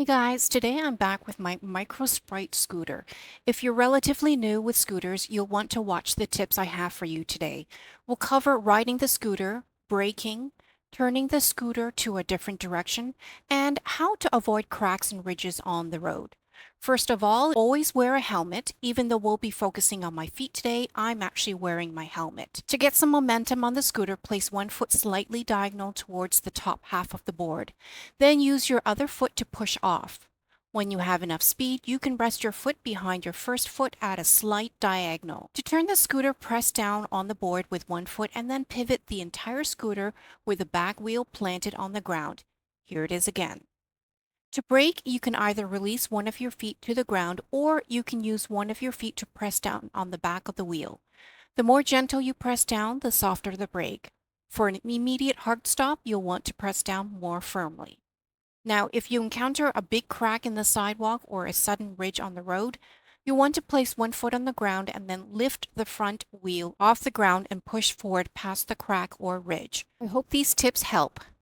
Hey guys, today I'm back with my Micro Sprite scooter. If you're relatively new with scooters, you'll want to watch the tips I have for you today. We'll cover riding the scooter, braking, turning the scooter to a different direction, and how to avoid cracks and ridges on the road. First of all, always wear a helmet. Even though we'll be focusing on my feet today, I'm actually wearing my helmet. To get some momentum on the scooter, place one foot slightly diagonal towards the top half of the board. Then use your other foot to push off. When you have enough speed, you can rest your foot behind your first foot at a slight diagonal. To turn the scooter, press down on the board with one foot and then pivot the entire scooter with the back wheel planted on the ground. Here it is again. To brake, you can either release one of your feet to the ground or you can use one of your feet to press down on the back of the wheel. The more gentle you press down, the softer the brake. For an immediate hard stop, you'll want to press down more firmly. Now, if you encounter a big crack in the sidewalk or a sudden ridge on the road, you'll want to place one foot on the ground and then lift the front wheel off the ground and push forward past the crack or ridge. I hope these tips help.